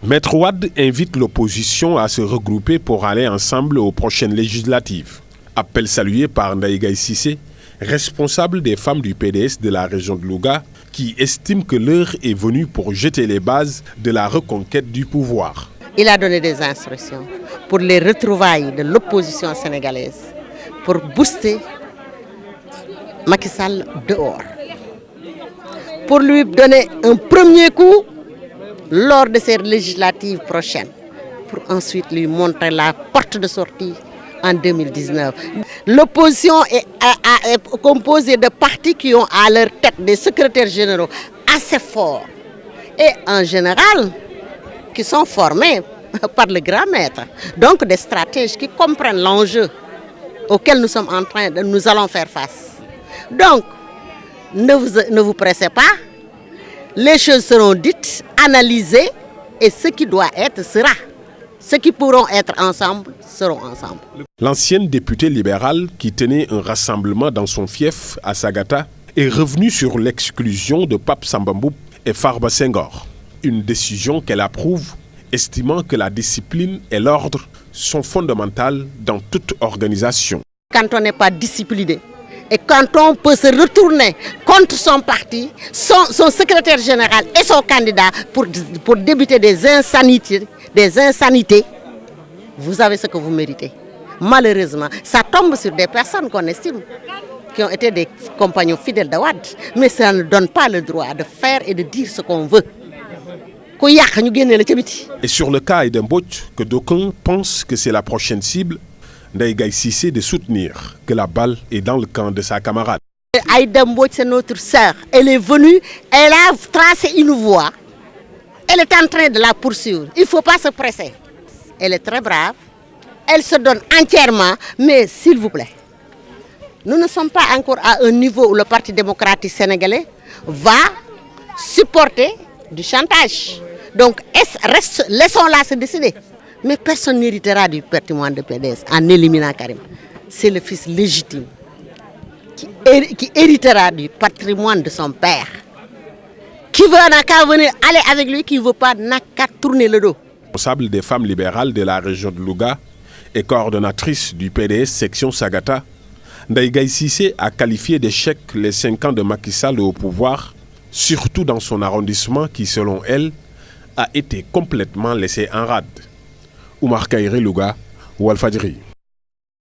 Maître Wade invite l'opposition à se regrouper pour aller ensemble aux prochaines législatives. Appel salué par Ndaye Gaye Cissé, responsable des femmes du PDS de la région de Louga, qui estime que l'heure est venue pour jeter les bases de la reconquête du pouvoir. Il a donné des instructions pour les retrouvailles de l'opposition sénégalaise, pour booster Macky Sall dehors, pour lui donner un premier coup lors de ces législatives prochaines, pour ensuite lui montrer la porte de sortie en 2019. L'opposition est composée de partis qui ont à leur tête des secrétaires généraux assez forts et en général qui sont formés par le grand maître. Donc des stratèges qui comprennent l'enjeu auquel nous allons faire face. Donc ne vous pressez pas, les choses seront dites, analysées et ce qui doit être sera. Ceux qui pourront être ensemble seront ensemble. L'ancienne députée libérale qui tenait un rassemblement dans son fief à Sagata est revenue sur l'exclusion de Pape Samba Mboup et Farba Senghor. Une décision qu'elle approuve, estimant que la discipline et l'ordre sont fondamentaux dans toute organisation. Quand on n'est pas discipliné et quand on peut se retourner contre son parti, son secrétaire général et son candidat pour débuter des insanités, vous avez ce que vous méritez. Malheureusement, ça tombe sur des personnes qu'on estime, qui ont été des compagnons fidèles de Wade, mais ça ne donne pas le droit de faire et de dire ce qu'on veut. Et sur le cas Aïda Mbodj, que d'aucuns pensent que c'est la prochaine cible, Ndaye Gaye Cissé de soutenir que la balle est dans le camp de sa camarade. Aïda Mbodj, c'est notre sœur. Elle est venue, elle a tracé une voie. Elle est en train de la poursuivre. Il ne faut pas se presser. Elle est très brave. Elle se donne entièrement. Mais s'il vous plaît, nous ne sommes pas encore à un niveau où le Parti démocratique sénégalais va supporter du chantage. Donc, laissons-la se décider. Mais personne n'héritera du patrimoine de PDS en éliminant Karim. C'est le fils légitime qui héritera du patrimoine de son père. Qui veut n'a qu'à venir aller avec lui, qui ne veut pas n'a qu'à tourner le dos. Responsable des femmes libérales de la région de Louga et coordonnatrice du PDS section Sagata, Ndaye Gaye Cissé a qualifié d'échec les 5 ans de Macky Sall au pouvoir, surtout dans son arrondissement qui, selon elle, a été complètement laissé en rade. Oumar Kairé, Louga, Walfadjri.